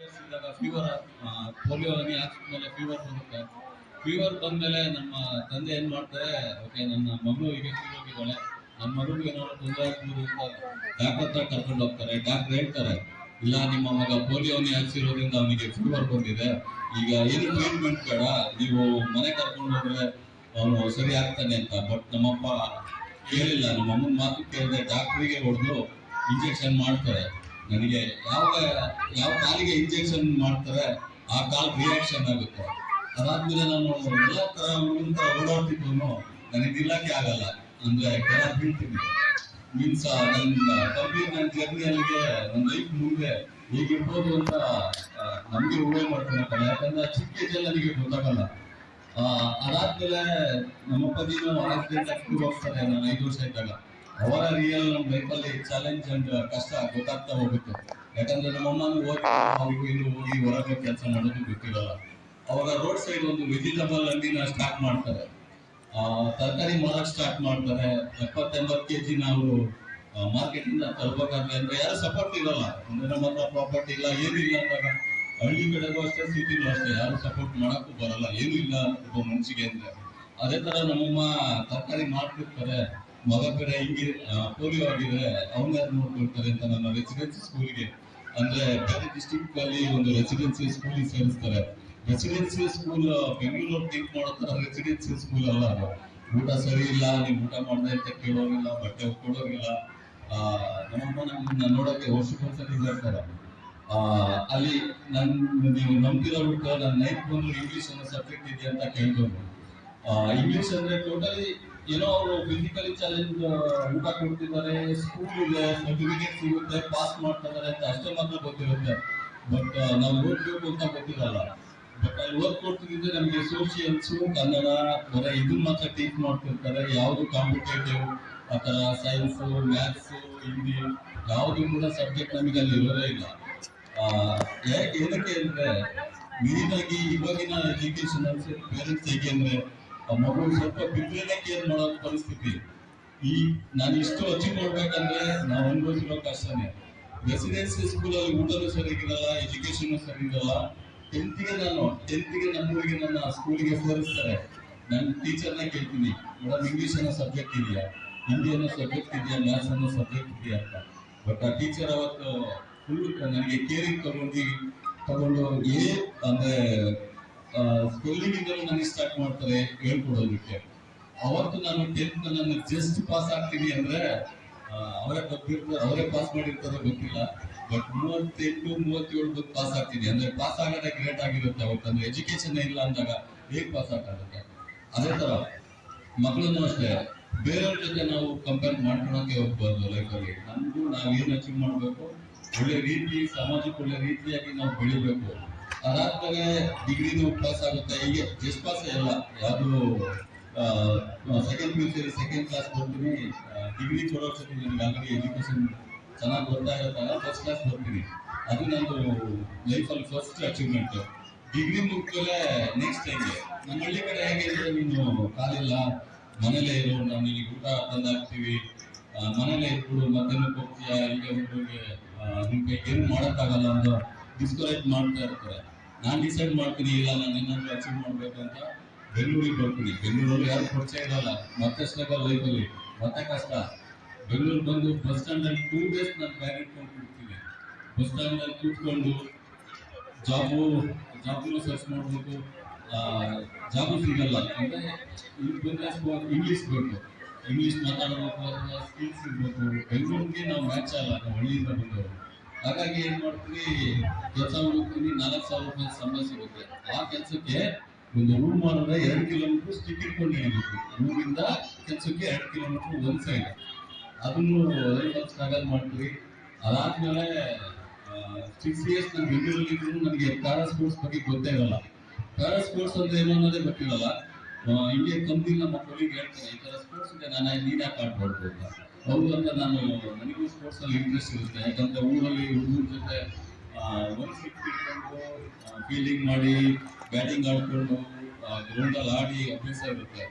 ಇದ್ದಾಗ fever polio ಹನಿ ಹಾಕ್ಸ್ಮೇಲೆ fever ಬರುತ್ತೆ. Fever ಬಂದ್ಮೇಲೆ ನಮ್ಮ ತಂದೆ ಏನ್ ಮಾಡ್ತಾರೆ, ಓಕೆ ನನ್ನ ಮಗು ಈಗ ಫೀವರ್ ಹೋಗಿದ್ದಾಳೆ, ನನ್ನ ಮಗುಗೆ ಏನಾದ್ರು ತೊಂದರೆ ಆಗ್ಬೋದು ಅಂತ ಡಾಕ್ಟರ್ ಹತ್ರ ಕರ್ಕೊಂಡು ಹೋಗ್ತಾರೆ. ಡಾಕ್ಟರ್ ಹೇಳ್ತಾರೆ, ಇಲ್ಲ ನಿಮ್ಮ ಮಗ ಪೋಲಿಯೋ ಹನಿ ಹಾಕ್ಸಿರೋದ್ರಿಂದ ಅವನಿಗೆ ಫೀವರ್ ಬಂದಿದೆ, ಈಗ ಏನು ಟ್ರೀಟ್ಮೆಂಟ್ ಬೇಡ, ನೀವು ಮನೆ ಕರ್ಕೊಂಡು ಹೋದ್ರೆ ಅವನು ಸರಿ ಆಗ್ತಾನೆ ಅಂತ. ಬಟ್ ನಮ್ಮಪ್ಪ ಕೇಳಿಲ್ಲ, ನಮ್ಮ ಅಮ್ಮನ ಮಾತು ಕೇಳಿದೆ, ಡಾಕ್ಟ್ರಿಗೆ ಹೊಡೆದು ಇಂಜೆಕ್ಷನ್ ಮಾಡ್ತಾರೆ. ನನಗೆ ಯಾವ ಕಾಲಿಗೆ ಇಂಜೆಕ್ಷನ್ ಮಾಡ್ತಾರೆ ಆ ಕಾಲ್ ರಿಯಾಕ್ಷನ್ ಆಗುತ್ತೆ. ಅದಾದ್ಮೇಲೆ ನಾನು ಎಲ್ಲ ತರ ಹುಡುಗಂತ ಓಡಾಡ್ತಿದ್ರು ನನಗೆ ನಿಲ್ಲಕ್ಕೆ ಆಗಲ್ಲ, ಅಂದ್ರೆ ಕೆಳ ಬೀಳ್ತೀನಿ. ಮೀನ್ಸ್ ನನ್ನ ಕಂಪ್ಲೀಟ್ ನನ್ನ ಜರ್ನಿಯಲ್ಲಿಗೆ ನನ್ನ ಲೈಫ್ ಮುಂದೆ ಹೇಗಿರ್ಬೋದು ಅಂತ ನಮ್ಗೆ ಊಹೆ ಮಾಡ್ಕೊಳಕ್ಕಲ್ಲ, ಯಾಕಂದ್ರೆ ಚಿಕ್ಕ ಏಜಲ್ಲಿ ನನಗೆ ಗೊತ್ತಾಗಲ್ಲ. ಅದಾದ್ಮೇಲೆ ನಮ್ಮಪ್ಪದಿನ ಆಕ್ಸಿಡೆಂಟ್ ಆಗಿ ಹೋಗ್ತಾರೆ ನಾನು 5 ವರ್ಷ ಇದ್ದಾಗ. ಅವರ ರಿಯಲ್ ನಮ್ಮ ಲೈಫಲ್ಲಿ ಚಾಲೆಂಜ್ ಅಂಡ್ ಕಷ್ಟ ಗೊತ್ತಾಗ್ತಾ ಹೋಗುತ್ತೆ. ಯಾಕಂದ್ರೆ ನಮ್ಮಮ್ಮನೂ ಹೋಗಿ ಇಲ್ಲಿ ಹೋಗಿ ಹೊರಗೆ ಕೆಲಸ ಮಾಡೋದು ಗೊತ್ತಿರಲ್ಲ. ಅವಾಗ ರೋಡ್ ಸೈಡ್ ಒಂದು ವೆಜಿಟಬಲ್ ಅಂಗಡಿನ ಸ್ಟಾರ್ಟ್ ಮಾಡ್ತಾರೆ, ತರಕಾರಿ ಮಾರಕ್ ಸ್ಟಾರ್ಟ್ ಮಾಡ್ತಾರೆ. 70-80 kg ನಾವು ಮಾರ್ಕೆಟ್ ಇಂದ ತರ್ಬೇಕಾದ್ರೆ ಅಂದ್ರೆ ಯಾರು ಸಪೋರ್ಟ್ ಇರಲ್ಲ, ಅಂದ್ರೆ ನಮ್ಮ ಹತ್ರ ಪ್ರಾಪರ್ಟಿ ಇಲ್ಲ ಏನಿಲ್ಲ ಅಂದಾಗ. ಹಳ್ಳಿ ಕಡೆಗೂ ಅಷ್ಟೇ, ಸಿಟಿಲೂ ಅಷ್ಟೇ, ಯಾರು ಸಪೋರ್ಟ್ ಮಾಡಕ್ಕೂ ಬರಲ್ಲ, ಏನೂ ಇಲ್ಲ ಒಬ್ಬ ಮನ್ಸಿಗೆ ಅಂದ್ರೆ. ಅದೇ ತರ ನಮ್ಮಮ್ಮ ತರಕಾರಿ ಮಾಡ್ತಿರ್ತಾರೆ, ಮಗ ಬೇರೆ ಹಿಂಗೆ ಪೋಲಿಯೋ ಆಗಿದೆ, ಅವನ್ನ ಯಾರು ನೋಡ್ಕೊಳ್ತಾರೆ ಅಂತ ನನ್ನ ರೆಸಿಡೆನ್ಸಿ ಸ್ಕೂಲ್ಗೆ, ಅಂದ್ರೆ ಬೇರೆ ಡಿಸ್ಟ್ರಿಕ್ಟ್ ಅಲ್ಲಿ ಒಂದು ರೆಸಿಡೆನ್ಸಿ ಸ್ಕೂಲಿಗೆ ಸೇರಿಸ್ತಾರೆ. ರೆಸಿಡೆನ್ಸಿ ಸ್ಕೂಲ್ ಬೆಂಗಳೂರು ಥಿಂಕ್ ಮಾಡೋ ತರ ರೆಸಿಡೆನ್ಸಿ ಸ್ಕೂಲ್ ಅಲ್ಲ ಅದು. ಊಟ ಸರಿ ಇಲ್ಲ, ನೀವು ಊಟ ಮಾಡದೆ ಅಂತ ಕೇಳೋಗಿಲ್ಲ, ಬಟ್ಟೆ ಕೊಡೋಗಿಲ್ಲ. ನಮ್ಮಮ್ಮ ನಮ್ಮನ್ನ ನೋಡಕ್ಕೆ ವರ್ಷಕ್ಕೊಂದ್ಸತಿ ಬರ್ತಾರೆ. ಅಲ್ಲಿ ನೀವು ನಂಬ್ತಿರೋ ಬಿಟ್ಟು ನನ್ನ 9th ಬಂದು ಇಂಗ್ಲಿಷ್ ಅನ್ನೋ ಸಬ್ಜೆಕ್ಟ್ ಇದೆ ಅಂತ ಕೇಳ್ಬೋದು. ಇಂಗ್ಲಿಷ್ ಅಂದ್ರೆ ಟೋಟಲಿ ಏನೋ ಅವರು ಫಿಸಿಕಲಿ ಚಾಲೆಂಜ್, ಊಟ ಕೊಡ್ತಿದ್ದಾರೆ, ಸ್ಕೂಲ್ ಇದೆ, ಸರ್ಟಿಫಿಕೇಟ್ ಸಿಗುತ್ತೆ, ಪಾಸ್ ಮಾಡ್ತಿದ್ದಾರೆ ಅಂತ ಅಷ್ಟೇ ಮಾತ್ರ ಗೊತ್ತಿರುತ್ತೆ. ಬಟ್ ನಾವು ಓದ್ಬೇಕು ಅಂತ ಗೊತ್ತಿರಲ್ಲ. ಬಟ್ ಅಲ್ಲಿ ಓದ್ ಕೊಡ್ತಿದ್ರೆ ನಮಗೆ ಸೋಷಿಯಲ್ಸು, ಕನ್ನಡ ಬರ ಇದನ್ನ ಮಾತ್ರ ಟೀಚ್ ಮಾಡ್ತಿರ್ತಾರೆ. ಯಾವುದು ಕಾಂಪಿಟೇಟಿವ್ ಅಥವಾ ಸೈನ್ಸು, ಮ್ಯಾಥ್ಸು, ಹಿಂದಿ ಯಾವುದು ಕೂಡ ಸಬ್ಜೆಕ್ಟ್ ನಮಗೆ ಅಲ್ಲಿ ಇರೋದೇ ಇಲ್ಲ. ಏನಕ್ಕೆ ಅಂದ್ರೆ ಮೇನಾಗಿ ಇವಾಗಿನ ಎಜುಕೇಶನ್ ಪೇರೆಂಟ್ಸ್ ಹೇಗೆ ಅಂದ್ರೆ ಮಗು ಸ್ವಲ್ಪ ಬಿಟ್ರೇನೆ ಕೇರ್ ಮಾಡೋ ಪರಿಸ್ಥಿತಿ. ನಾನು ಇಷ್ಟು ಅಚೀವ್ ಮಾಡ್ಬೇಕಂದ್ರೆ ನಾವು ಅನುಭವಿಸಿರೋ ಕಷ್ಟನೇ. ರೆಸಿಡೆನ್ಸಿ ಸ್ಕೂಲಲ್ಲಿ ಊಟನೂ ಸರಿಗಿರಲ್ಲ, ಎಜುಕೇಶನ್ ಸರಿ ಇರಲ್ಲ. 10th ಗೆ ನಮ್ಮೂರಿಗೆ ನನ್ನ ಸ್ಕೂಲಿಗೆ ಸೇರಿಸ್ತಾರೆ. ನನ್ನ ಟೀಚರ್ನ ಕೇಳ್ತೀನಿ, ಮೇಡಮ್ ಇಂಗ್ಲಿಷ್ ಅನ್ನೋ ಸಬ್ಜೆಕ್ಟ್ ಇದೆಯಾ, ಹಿಂದಿ ಅನ್ನೋ ಸಬ್ಜೆಕ್ಟ್ ಇದೆಯಾ, ಮ್ಯಾಥ್ಸ್ ಅನ್ನೋ ಸಬ್ಜೆಕ್ಟ್ ಇದೆಯಾ ಅಂತ. ಬಟ್ ಆ ಟೀಚರ್ ಅವತ್ತು ಫುಲ್ ನನಗೆ ಕೇರಿಂಗ್ ತಗೊಂಡು ಅಂದ್ರೆ ಸ್ಪೆಲ್ಲಿಂಗ್ ಇಂದಲೂ ನನಗೆ ಸ್ಟಾರ್ಟ್ ಮಾಡ್ತಾರೆ ಹೇಳ್ಕೊಡೋದಕ್ಕೆ. ಅವತ್ತು ನಾನು 10th ನಾನು ಜಸ್ಟ್ ಪಾಸ್ ಆಗ್ತೀನಿ ಅಂದ್ರೆ ಅವರೇ ಪಾಸ್ ಮಾಡಿರ್ತಾರೋ ಗೊತ್ತಿಲ್ಲ. ಬಟ್ 38-37 ಬಂದು ಪಾಸ್ ಆಗ್ತೀನಿ ಅಂದ್ರೆ ಪಾಸ್ ಆಗೋದೇ ಗ್ರೇಟ್ ಆಗಿರುತ್ತೆ. ಅವತ್ತು ಅಂದ್ರೆ ಎಜುಕೇಶನ್ ಇಲ್ಲ ಅಂದಾಗ ಹೇಗೆ ಪಾಸ್ ಆಗುತ್ತೆ. ಅದೇ ತರ ಮಕ್ಕಳನ್ನು ಅಷ್ಟೇ ಬೇರೆಯವ್ರ ಜೊತೆ ನಾವು ಕಂಪೇರ್ ಮಾಡ್ಕೊಳಕ್ಕೆ ಹೋಗ್ಬಾರ್ದು. ಲೈಫಲ್ಲಿ ನಮಗೂ ನಾವೇನು ಅಚೀವ್ ಮಾಡಬೇಕು, ಒಳ್ಳೆ ರೀತಿ, ಸಮಾಜಕ್ಕೆ ಒಳ್ಳೆ ರೀತಿಯಾಗಿ ನಾವು ಬೆಳಿಬೇಕು. ಅದಾದ್ಮೇಲೆ ಡಿಗ್ರಿನೂ ಪಾಸ್ ಆಗುತ್ತೆ. ಹೀಗೆ ಜಸ್ಟ್ ಪಾಸ್ ಎಲ್ಲ ಯಾವುದು ಸೆಕೆಂಡ್ PUC ಸೆಕೆಂಡ್ ಕ್ಲಾಸ್ ಬರ್ತೀನಿ, ಡಿಗ್ರಿ ಕೊಡೋ ನನಗೆ ಆಲ್ರೆಡಿ ಎಜುಕೇಶನ್ ಚೆನ್ನಾಗಿ ಬರ್ತಾ ಇರುತ್ತಲ್ಲ, ಫಸ್ಟ್ ಕ್ಲಾಸ್ ಬರ್ತೀನಿ. ಅದು ನಂದು ಲೈಫಲ್ಲಿ ಫಸ್ಟ್ ಅಚೀವ್ಮೆಂಟ್. ಡಿಗ್ರಿ ಮುಗಿದ್ಮೇಲೆ ನೆಕ್ಸ್ಟ್ ಹೆಂಗೆ ನಮ್ಮ ಹಳ್ಳಿ ಕಡೆ ಹೇಗೆ ಅಂದ್ರೆ, ನೀನು ಕಾಲಿಲ್ಲ ಮನೇಲೇ ಇರು, ನಾವು ನಿನಗೆ ಊಟ ತಂದು ಹಾಕ್ತೀವಿ, ಮನೇಲೇ ಇಟ್ಬಿಡು, ಮಧ್ಯಾಹ್ನಕ್ಕೆ ಹೋಗ್ತೀಯಾ, ಈಗ ಹುಡುಗರಿಗೆ ನಿಮ್ಮ ಕೈ ಏನು ಮಾಡೋಕ್ಕಾಗಲ್ಲ ಅಂತ ಡಿಸ್ಕರೇಜ್ ಮಾಡ್ತಾ ಇರ್ತಾರೆ. ನಾನು ಡಿಸೈಡ್ ಮಾಡ್ತೀನಿ, ಇಲ್ಲ ನಾನು ಏನಾದರೂ ಅಚೀವ್ ಮಾಡ್ಬೇಕಂತ ಬೆಂಗಳೂರಿಗೆ ಬರ್ತೀನಿ. ಬೆಂಗಳೂರಲ್ಲಿ ಯಾರು ಪರಿಚಯ ಇರಲ್ಲ, ಮತ್ತೆ ಸ್ಟ್ರಗಲ್ ಲೈಫಲ್ಲಿ, ಮತ್ತೆ ಕಷ್ಟ. ಬೆಂಗಳೂರು ಬಂದು ಬಸ್ ಸ್ಟ್ಯಾಂಡಲ್ಲಿ 2 days ನಾನು ಬ್ಯಾಗ್ ಇಟ್ಕೊಂಡು ಕೂಡ್ತೀನಿ. ಬಸ್ ಸ್ಟ್ಯಾಂಡಲ್ಲಿ ಕೂತ್ಕೊಂಡು ಜಾಬು ಸರ್ಚ್ ಮಾಡಬೇಕು, ಜಾಬು ಸಿಗಲ್ಲ. ಅಂದರೆ ಇಂಗ್ಲೀಷ್ ಬೇಕು, ಇಂಗ್ಲೀಷ್ ಮಾತಾಡಬೇಕು, ಅಥವಾ ಸ್ಕಿಲ್ಸ್ ಇರಬೇಕು. ಬೆಂಗಳೂರಿಗೆ ನಾವು ಮ್ಯಾಚ್ ಅಲ್ಲ, ನಾವು ಹಳ್ಳಿಯಿಂದ ಬಂದವರು. ಹಾಗಾಗಿ ಏನು ಮಾಡ್ತೀವಿ, ಕೆಲಸ ಹುಡುಕ್ತೀನಿ, 4,000 ರೂಪಾಯಿ ಸಂಬಳ ಸಿಗುತ್ತೆ. ಆ ಕೆಲಸಕ್ಕೆ ಒಂದು ರೂಮ್ ಮಾಡಿದ್ರೆ 2 ಕಿಲೋಮೀಟರ್ ಸ್ಟಿಕ್ ಇಟ್ಕೊಂಡು ಹಿಡಿಬೇಕು. ರೂಮಿಂದ ಕೆಲಸಕ್ಕೆ 2 ಕಿಲೋಮೀಟರ್ ಒಂದು ಸೈಡ್. ಅದನ್ನು ಲೈಫಲ್ಲಿ ಸ್ಟ್ರಗಲ್ ಮಾಡ್ತೀವಿ. ಅದಾದ್ಮೇಲೆ 6 years ನಾನು ಬೆಂಗಳೂರಲ್ಲಿ ನನಗೆ ಪ್ಯಾರಾ ಸ್ಪೋರ್ಟ್ಸ್ ಬಗ್ಗೆ ಗೊತ್ತೇ ಇರಲ್ಲ. ಪ್ಯಾರಾ ಸ್ಪೋರ್ಟ್ಸ್ ಅಂದ್ರೆ ಏನು ಅನ್ನೋದೇ ಗೊತ್ತಿರಲ್ಲ. ಹಿಂಗೆ ಕಂಪ್ನಿ ನಮ್ಮ ಕೊಲಿಗೆ ಹೇಳ್ತೀನಿ, ಈ ಥರ ಸ್ಪೋರ್ಟ್ಸ್ ಇದೆ, ನೀನು ಯಾಕೆ ಆಡ್ಬಾರ್ದು ಅಂತ. ಹೌದು ಅಂತ ನನಗೂ ಸ್ಪೋರ್ಟ್ಸ್ ಅಲ್ಲಿ ಇಂಟ್ರೆಸ್ಟ್ ಇರುತ್ತೆ. ಯಾಕಂದ್ರೆ ಊರಲ್ಲಿ ಹುಡುಗರ ಜೊತೆ 160 ಇಟ್ಕೊಂಡು ಫೀಲ್ಡಿಂಗ್ ಮಾಡಿ, ಬ್ಯಾಟಿಂಗ್ ಆಡ್ಕೊಂಡು ಗ್ರೌಂಡಲ್ಲಿ ಆಡಿ ಅಭ್ಯಾಸ ಇರುತ್ತೆ.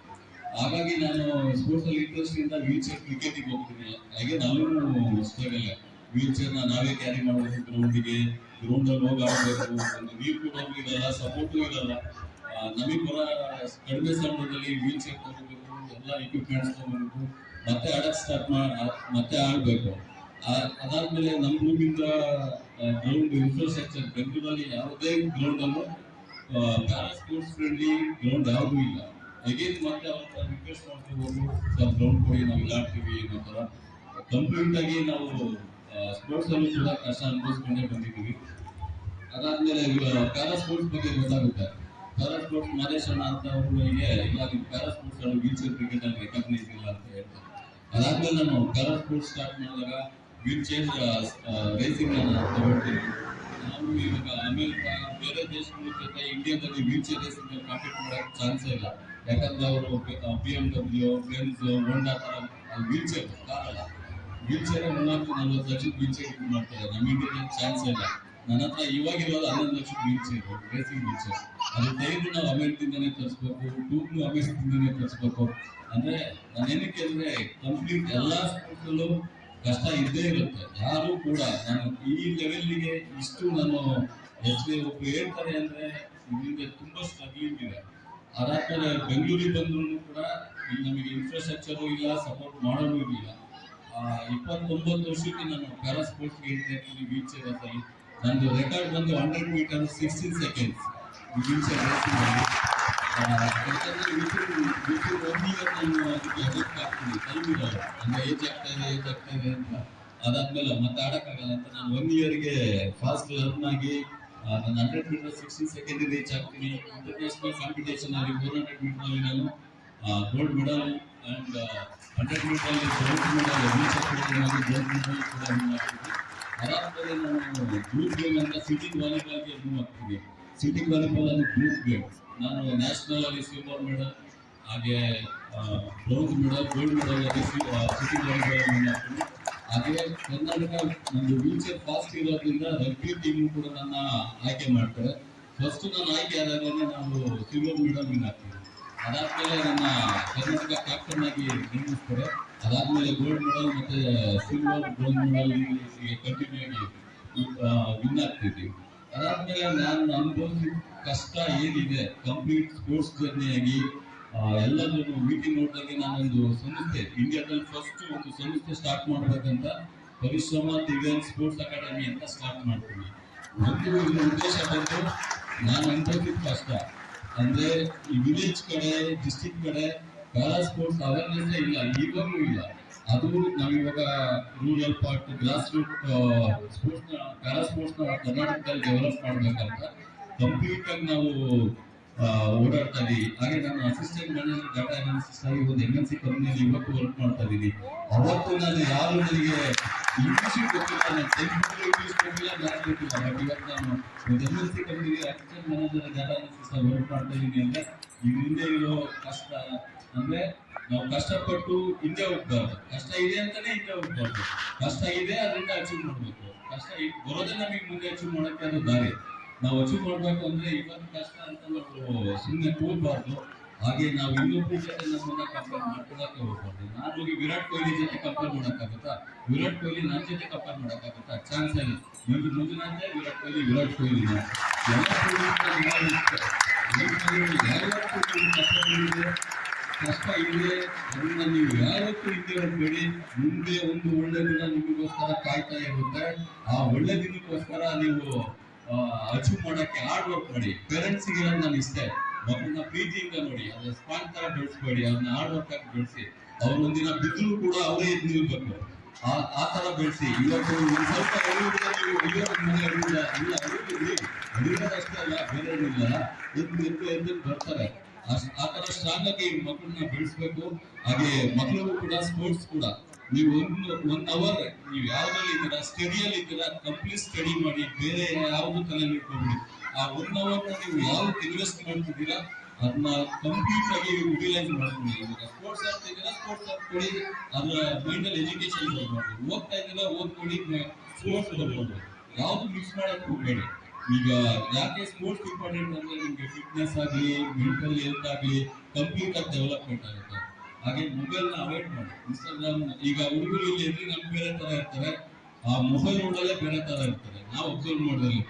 ಹಾಗಾಗಿ ನಾನು ಸ್ಪೋರ್ಟ್ಸ್ ಅಲ್ಲಿ ಇಂಟ್ರೆಸ್ಟ್ ಇಂದ ವೀಲ್ ಚೇರ್ ಕ್ರಿಕೆಟಿಗೆ ಹೋಗ್ತೀನಿ. ಹಾಗೆ ನಾನು ಸ್ಟ್ರಗಲ್ ವೀಲ್ ಚೇರ್ನ ನಾವೇ ಕ್ಯಾರಿ ಮಾಡಬೇಕು ಗ್ರೌಂಡಿಗೆ, ಗ್ರೌಂಡಲ್ಲಿ ಹೋಗಿ ಆಡಬೇಕು, ಒಂದು ನೀರು ಕೊಡೋದು ಇರಲ್ಲ, ಸಪೋರ್ಟು ಇರಲ್ಲ. ನಮಗೆ ಕಡಿಮೆ ಸಮಯದಲ್ಲಿ ವೀಲ್ ಚೇರ್ ತಗೋಬೇಕು, ಎಲ್ಲ ಎಕ್ವಿಪ್ಮೆಂಟ್ಸ್ ತಗೋಬೇಕು, ಮತ್ತೆ ಆಡಕ್ ಸ್ಟಾರ್ಟ್ ಮತ್ತೆ ಆಡಬೇಕು. ಅದಾದ್ಮೇಲೆ ನಮ್ಮ ರೂಮಿಂದ ಗ್ರೌಂಡ್ ಇನ್ಫ್ರಾಸ್ಟ್ರಕ್ಚರ್ ಬೆಂಗಳೂರಲ್ಲಿ ಯಾವುದೇ ಗ್ರೌಂಡ್ ಅನ್ನು ಪ್ಯಾರಾ ಸ್ಪೋರ್ಟ್ಸ್ ಫ್ರೆಂಡ್ಲಿ ಗ್ರೌಂಡ್ ಯಾವುದೂ ಇಲ್ಲ. ಅಗೇನ್ ಮತ್ತೆ ಅವ್ರ ರಿಕ್ವೆಸ್ಟ್ ಮಾಡ್ತಿರ್ಬೋದು, ಸರ್ ಗ್ರೌಂಡ್ ಕೊಡಿ, ನಾವು ಇಲ್ಲಿ ಆಡ್ತೀವಿ ಅನ್ನೋ ಥರ. ಕಂಪ್ಲೀಟ್ ಆಗಿ ನಾವು ಸ್ಪೋರ್ಟ್ಸ್ ಅಲ್ಲೂ ಕೂಡ ಕಷ್ಟ ಅನುಭವಿಸ್ಕೊಂಡೇ ಬಂದಿದ್ದೀವಿ. ಅದಾದ್ಮೇಲೆ ಪ್ಯಾರಾ ಸ್ಪೋರ್ಟ್ಸ್ ಬಗ್ಗೆ ಗೊತ್ತಾಗುತ್ತೆ. ಪ್ಯಾರಾ ಸ್ಪೋರ್ಟ್ಸ್ ಮಾದೇಶಣ್ಣ ಅಂತ ಅವ್ರಿಗೆ ಇಲ್ಲ, ನೀವು ಪ್ಯಾರಾ ಸ್ಪೋರ್ಟ್ಸ್ ಅಲ್ಲಿ ವೀಲ್ ಚೇರ್ ಕ್ರಿಕೆಟ್ ಅಲ್ಲಿ ರೆಕಗ್ನೈಸ್ ಇಲ್ಲ ಅಂತ ಹೇಳ್ತಾರೆ. ಅದಾದ್ಮೇಲೆ ನಾನು ಪ್ಯಾರಾ ಸ್ಪೋರ್ಟ್ಸ್ ಸ್ಟಾರ್ಟ್ ಮಾಡಿದಾಗ ವೀಲ್ ಚೇರ್ ರೇಸಿಂಗ್ ತಗೊಳ್ತೀವಿ. ನಾವು ಇವಾಗ ಅಮೆರಿಕ ಬೇರೆ ದೇಶಗಳ ಜೊತೆ ಇಂಡಿಯಾದಲ್ಲಿ ವೀಲ್ ಚೇರ್ ರೇಸಿಂಗ್ ಕಾಂಪೀಟ್ ಮಾಡೋಕೆ ಚಾನ್ಸೇ ಇಲ್ಲ. ಯಾಕಂದ್ರೆ ಅವರು BMW, ಬೆನ್ಸ್, ಹೋಂಡಾ ತರ ವೀಲ್ ಚೇರ್ ಕಾರಲ್ಲ. ವೀಲ್ ಚೇರ್ 30-40 ಲಕ್ಷದ ವೀಲ್ ಚೇರ್ ಇದು ಮಾಡ್ತಾರೆ. ನಮ್ಮ ಇಂಡಿಯಾದಲ್ಲಿ ಚಾನ್ಸೇ ಇಲ್ಲ. ನನ್ನ ಹತ್ರ ಇವಾಗಿರೋದು 11 ಲಕ್ಷದ wheelchair, racing wheelchair. ಅದು ಟೈರ್ನು ನಾವು ಅಮೆರಿಕದಿಂದನೇ ತರಿಸ್ಬೇಕು, ಟ್ಯೂಬ್ನು ಅಮೆರಿಕದಿಂದನೇ ತರಿಸ್ಬೇಕು. ಅಂದ್ರೆ ನಾನೇನಕ್ಕೆ ಅಂದ್ರೆ ಕಂಪ್ಲೀಟ್ ಎಲ್ಲಾ ಸ್ಪೋರ್ಟ್ಸ್ ಅಲ್ಲೂ ಕಷ್ಟ ಇದ್ದೇ ಇರುತ್ತೆ. ಯಾರು ಕೂಡ ನಾನು ಈ ಲೆವೆಲ್ಗೆ ಇಷ್ಟು ನಾನು ಒಬ್ರು ಹೇಳ್ತಾರೆ ಅಂದ್ರೆ ಇದರಿಂದ ತುಂಬಾ ಸ್ಟ್ರಗ್ಲಿಂಗ್ ಇದೆ. ಅದಾದ್ಮೇಲೆ ಬೆಂಗಳೂರಿಗೆ ಬಂದ್ರು ಕೂಡ ಇಲ್ಲಿ ನಮಗೆ ಇನ್ಫ್ರಾಸ್ಟ್ರಕ್ಚರು ಇಲ್ಲ, ಸಪೋರ್ಟ್ ಮಾಡೋದು ಇರಲಿಲ್ಲ. 29 ವರ್ಷಕ್ಕೆ ನಾನು ಪ್ಯಾರಾ ಸ್ಪೋರ್ಟ್ಸ್ ಹೇಳ್ತೀನಿ ವೀಲ್ ಚೇರ್ ಅಲ್ಲಿ. ನಂದು ರೆಕಾರ್ಡ್ ಬಂದು 100 metre 16 seconds wheelchair racing ಅಲ್ಲಿ. ಯಾಕಂದ್ರೆ ವಿತಿನ್ 1 ಇಯರ್ ನಾನು ಅದಕ್ಕೆ ಅಡಾಪ್ಟ್ ಆಗ್ತೀನಿ, ಟೈಮ್ ಇರೋದು ಅಂದ್ರೆ ಏಜ್ ಆಗ್ತಾ ಇದೆ ಅಂತ. ಅದಾದ್ಮೇಲೆ ಮತ್ತೆ ಆಡಕ್ಕಾಗಲ್ಲ ಅಂತ ನಾನು 1 ಇಯರ್ಗೆ ಫಾಸ್ಟ್ ಲರ್ನ್ ಆಗಿ ನಾನು 100 ಮೀಟರ್ 16 ಸೆಕೆಂಡ್ ರೀಚ್ ಆಗ್ತೀನಿ. ಇಂಟರ್ನ್ಯಾಷನಲ್ ಕಾಂಪಿಟೇಷನ್ ಅಲ್ಲಿ 400 ಮೀಟರ್ ಅಲ್ಲಿ ನಾನು ಗೋಲ್ಡ್ ಮೆಡಲ್ ಅಂಡ್ 100 ಮೀಟರ್ ಅಲ್ಲಿ ಬ್ರೋಂಜ್ ಮೆಡಲ್ ರೀಚ್ ಆಗ್ತೀನಿ. ಗೋಲ್ಡ್ ಮೆಡಲ್ ಕೂಡ ವಿನ್ ಆಗ್ತೀನಿ. ಅದಾದ್ಮೇಲೆ ನಾನು ಗ್ರೂಪ್ ಗೇಮ್ ಅಂತ ಸಿಟಿಂಗ್ ವಾಲಿಬಾಲ್ಗೆ ಮೂವ್ ಆಗ್ತೀನಿ. ಸಿಟಿಂಗ್ ವಾಲಿಬಾಲ್ ಅಲ್ಲಿ ಗ್ರೂಪ್ ಗೇಮ್ ನಾನು ನ್ಯಾಷನಲ್ ಅಲ್ಲಿ ಸಿಲ್ವರ್ ಮೆಡಲ್, ಹಾಗೆ ಬ್ರೌನ್ಸ್ ಮೆಡಲ್, ಗೋಲ್ಡ್ ಮೆಡಲ್ ಅಲ್ಲಿ ಸಿಟಿಂಗ್ ವಾಲಿಬಾಲ್ ವಿನ್ ಆಗ್ತೀನಿ. ಹಾಗೆ ಕರ್ನಾಟಕ ಒಂದು ವೀಲ್ ಚೇರ್ ಫಾಸ್ಟ್ ಇರೋದ್ರಿಂದ ರಗ್ಬಿ ಟೀಮ್ ಕೂಡ ನನ್ನ ಆಯ್ಕೆ ಮಾಡ್ತಾರೆ. ಫಸ್ಟ್ ನಾನು ಆಯ್ಕೆ ಆದಾಗ ನಾವು ಸಿಲ್ವರ್ ಮೆಡಲ್ ವಿನ್ ಆಗ್ತೀವಿ. ಅದಾದ್ಮೇಲೆ ನನ್ನ ಕರ್ನಾಟಕ ಕ್ಯಾಪ್ಟನ್ ಆಗಿ ನೇಮಿಸ್ತಾರೆ. ಅದಾದ್ಮೇಲೆ ಗೋಲ್ಡ್ ಮೆಡಲ್ ಮತ್ತೆ ಸಿಲ್ವರ್, ಬ್ರೌನ್ಸ್ ಮೆಡಲ್ ಕಂಟಿನ್ಯೂ ಆಗಿ ವಿನ್ ಆಗ್ತಿದ್ವಿ. ಅದಾದ್ಮೇಲೆ ನಾನು ಅನುಭವಿಸಿದ ಕಷ್ಟ ಏನಿದೆ ಕಂಪ್ಲೀಟ್ ಸ್ಪೋರ್ಟ್ಸ್ ಜರ್ನಿಯಾಗಿ ಎಲ್ಲರೂ ಮೀಟಿಂಗ್ ನೋಡಿದಾಗ ನಾನೊಂದು ಸಂಸ್ಥೆ ಇಂಡಿಯಾದಲ್ಲಿ ಫಸ್ಟ್ ಒಂದು ಸಂಸ್ಥೆ ಸ್ಟಾರ್ಟ್ ಮಾಡ್ಬೇಕಂತ ಪರಿಶ್ರಮ ದಿವ್ಯಾಂಗ್ ಸ್ಪೋರ್ಟ್ಸ್ ಅಕಾಡೆಮಿ ಅಂತ ಸ್ಟಾರ್ಟ್ ಮಾಡ್ತೀನಿ. ಒಂದು ಉದ್ದೇಶ ಬಂದು ನಾನು ಅನುಭವಿಸಿದ ಕಷ್ಟ ಅಂದ್ರೆ ಈ ವಿಲೇಜ್ ಕಡೆ, ಡಿಸ್ಟ್ರಿಕ್ಟ್ ಕಡೆ ಪ್ಯಾರಾ ಸ್ಪೋರ್ಟ್ಸ್ ಅವೇರ್ನೆಸ್ ಇಲ್ಲ, ಇವಾಗಲೂ ಇಲ್ಲ. ಅದು ನಾವಿವಾಗ rural part, grass root sports para sports ನ ಕರ್ನಾಟಕದಲ್ಲಿ ಡೆವಲಪ್ ಮಾಡ್ಬೇಕಂತ ಕಂಪ್ಲೀಟ್ ಆಗಿ ನಾವು ಓಡಾಡ್ತಾ ಇದೀವಿ. ಹಾಗೆ ನಾನು ಅಸಿಸ್ಟೆಂಟ್ ಮ್ಯಾನೇಜರ್ ಡಾಟಾ ಅನಾಲಿಸಿಸ್ ಆಗಿ ಒಂದು MNC ಕಂಪನಿಯಲ್ಲಿ ಇವತ್ತು ವರ್ಕ್ ಮಾಡ್ತಾ ಇದ್ದೀನಿ. ಅವತ್ತು ನಾನು ಯಾರು ನನಗೆ ಇಂಗ್ಲಿಷ್ ಗೊತ್ತಿಲ್ಲ, ನಾನು 10th ಇಂಗ್ಲಿಷ್ ಗೊತ್ತಿಲ್ಲ, ಮ್ಯಾಥ್ಸ್ ಗೊತ್ತಿಲ್ಲ. ಬಟ್ ಇವತ್ತು ನಾನು ಒಂದು MNC ಕಂಪನಿಗೆ ಅಸಿಸ್ಟೆಂಟ್ ಮ್ಯಾನೇಜರ್ ಡಾಟಾ ಅನಾಲಿಸಿಸ್ ಆಗಿ ವರ್ಕ್ ಮಾಡ್ತಾ ಇದ್ದೀನಿ. ಅಂದ್ರೆ ಇದು ಹಿಂದೆ ಇರೋ ಕಷ್ಟ ಅಂದ್ರೆ ನಾವು ಕಷ್ಟಪಟ್ಟು ಹಿಂದೆ ಹೋಗ್ಬಾರ್ದು. ಕಷ್ಟ ಇದೆ ಅಂತಾನೆ ಹಿಂದೆ ಹೋಗ್ಬಾರ್ದು. ಕಷ್ಟ ಇದೆ ಅದರಿಂದ ಅಚೀವ್ ಮಾಡ್ಬೇಕು. ಕಷ್ಟ ಬರೋದೇ ನಮಗೆ ಮುಂದೆ ಅಚೀವ್ ಮಾಡಕ್ಕೆ ಅದು ದಾರಿ. ನಾವು ಅಚೀವ್ ಮಾಡ್ಬೇಕು ಅಂದ್ರೆ ಇವತ್ತು ಕಷ್ಟ ಅಂತ ನಾವು ಸುಮ್ಮನೆ ಕೂರ್ಬಾರ್ದು. ಹಾಗೆ ನಾವು ಇನ್ನೊಬ್ಬರ ಜೊತೆ ನಮ್ಮನ್ನ ಕಂಪೇರ್ ಮಾಡ್ಕೊಳಕ್ಕೆ ಹೋಗ್ಬಾರ್ದು. ನಾನು ಹೋಗಿ ವಿರಾಟ್ ಕೊಹ್ಲಿ ಜೊತೆ ಕಂಪೇರ್ ಮಾಡೋಕ್ಕಾಗತ್ತಾ? ವಿರಾಟ್ ಕೊಹ್ಲಿ ನನ್ನ ಜೊತೆ ಕಂಪೇರ್ ಮಾಡೋಕ್ಕಾಗತ್ತಾ? ಚಾನ್ಸ್ ಇಲ್ಲ. ಮುಂದಿನಂತೆ ವಿರಾಟ್ ಕೊಹ್ಲಿ ಕಷ್ಟ ಇದೆ, ಅದನ್ನ ನೀವು ಯಾವತ್ತೂ ಹಿಂದೆ ಹೋಗ್ಬೇಡಿ. ಮುಂದೆ ಒಂದು ಒಳ್ಳೆ ದಿನ ನಿಮಗೋಸ್ಕರ ಕಾಯ್ತಾ ಇರುತ್ತೆ. ಆ ಒಳ್ಳೆ ದಿನಕ್ಕೋಸ್ಕರ ನೀವು ಅಚೀವ್ ಮಾಡಕ್ಕೆ ಹಾರ್ಡ್ ವರ್ಕ್ ಮಾಡಿ. ಪೇರೆಂಟ್ಸ್ಗೆ ನಾನು ಇಷ್ಟೇ, ಮಕ್ಕಳನ್ನ ಪ್ರೀತಿಯಿಂದ ನೋಡಿ, ಅದ್ರ ಸ್ಪಾನ್ ತರ ಬೆಳೆಸ್ಬೇಡಿ, ಅವ್ರನ್ನ ಹಾರ್ಡ್ ವರ್ಕ್ ಆಗಿ ಬೆಳೆಸಿ. ಅವ್ರು ಒಂದಿನ ಬಿದ್ರು ಕೂಡ ಅವರೇ ಎದ್ದು ನಿಲ್ಬೇಕು, ಆ ತರ ಬೆಳೆಸಿ. ಇವತ್ತು ಒಂದು ಸ್ವಲ್ಪ ಅಷ್ಟೇ ಅಲ್ಲ, ಬೇರೆ ಇಲ್ಲ, ಎದ್ದು ಬರ್ತಾರೆ. ಆ ತರ ಸ್ಟ್ರಾಂಗ್ ಆಗಿ ಮಕ್ಕಳನ್ನ ಬೆಳೆಸ್ಬೇಕು. ಹಾಗೆ ಮಕ್ಕಳಿಗೂ ಕೂಡ ಸ್ಪೋರ್ಟ್ಸ್ ಕೂಡ ನೀವು ಒನ್ ಅವರ್ ನೀವು ಯಾವ್ದ್ರಲ್ಲಿ ಇದ್ದೀರಾ, ಸ್ಟಡಿಯಲ್ಲಿ ಇದ್ದೀರಾ, ಕಂಪ್ಲೀಟ್ ಸ್ಟಡಿ ಮಾಡಿ, ಬೇರೆ ಯಾವ್ದು ತಲೆಯಲ್ಲಿ ಇಟ್ಕೊಬಿಡಿ. ಆ 1 ಅವರ್ ನೀವು ಯಾವ್ದು ಇನ್ವೆಸ್ಟ್ ಮಾಡ್ತಿದ್ದೀರಾ ಅದನ್ನ ಕಂಪ್ಲೀಟ್ ಆಗಿ ಯುಟಿಲೈಸ್ ಮಾಡ್ಕೊಳ್ಳಿ. ಇವಾಗ ಸ್ಪೋರ್ಟ್ಸ್ ಆಡ್ತಿದ್ದೀರಾ, ಸ್ಪೋರ್ಟ್ಸ್ ಆಡ್ಕೊಳ್ಳಿ, ಅದ್ರ ಮೈಂಡಲ್ಲಿ ಎಜುಕೇಶನ್ ಬರ್ಬೋದು. ಓದ್ತಾ ಇದ್ದೀರಾ, ಓದ್ಕೊಳ್ಳಿ, ಸ್ಪೋರ್ಟ್ಸ್ ಬರ್ಬೋದು. ಯಾವ್ದು ಮಿಕ್ಸ್ ಮಾಡಕ್ ಹೋಗ್ಬೇಡಿ. ಈಗ ಯಾಕೆ ಸ್ಪೋರ್ಟ್ಸ್ ಇಂಪಾರ್ಟೆಂಟ್ ಅಂದ್ರೆ ನಿಮ್ಗೆ ಫಿಟ್ನೆಸ್ ಆಗಲಿ, ಮೆಂಟಲ್ ಹೆಲ್ತ್ ಆಗಲಿ ಕಂಪ್ಲೀಟ್ ಆಗಿ ಡೆವಲಪ್ಮೆಂಟ್ ಆಗುತ್ತೆ. ಹಾಗೆ ಮೊಬೈಲ್ ನ ಅವಾಯ್ಡ್ ಮಾಡಿ. ಇನ್ಸ್ಟಾಗ್ರಾಮ್ ಈಗ ಹುಡುಗರು ಇಲ್ಲಿ ಎದುರು ನಮ್ಮ ಬೇರೆ ತರ ಇರ್ತಾರೆ, ಆ ಮುಖ ನೋಡಲೇ ಬೇರೆ ತರ ಇರ್ತದೆ ನಾವು ಅಬ್ಸರ್ವ್ ಮಾಡಿದಲ್ಲಿ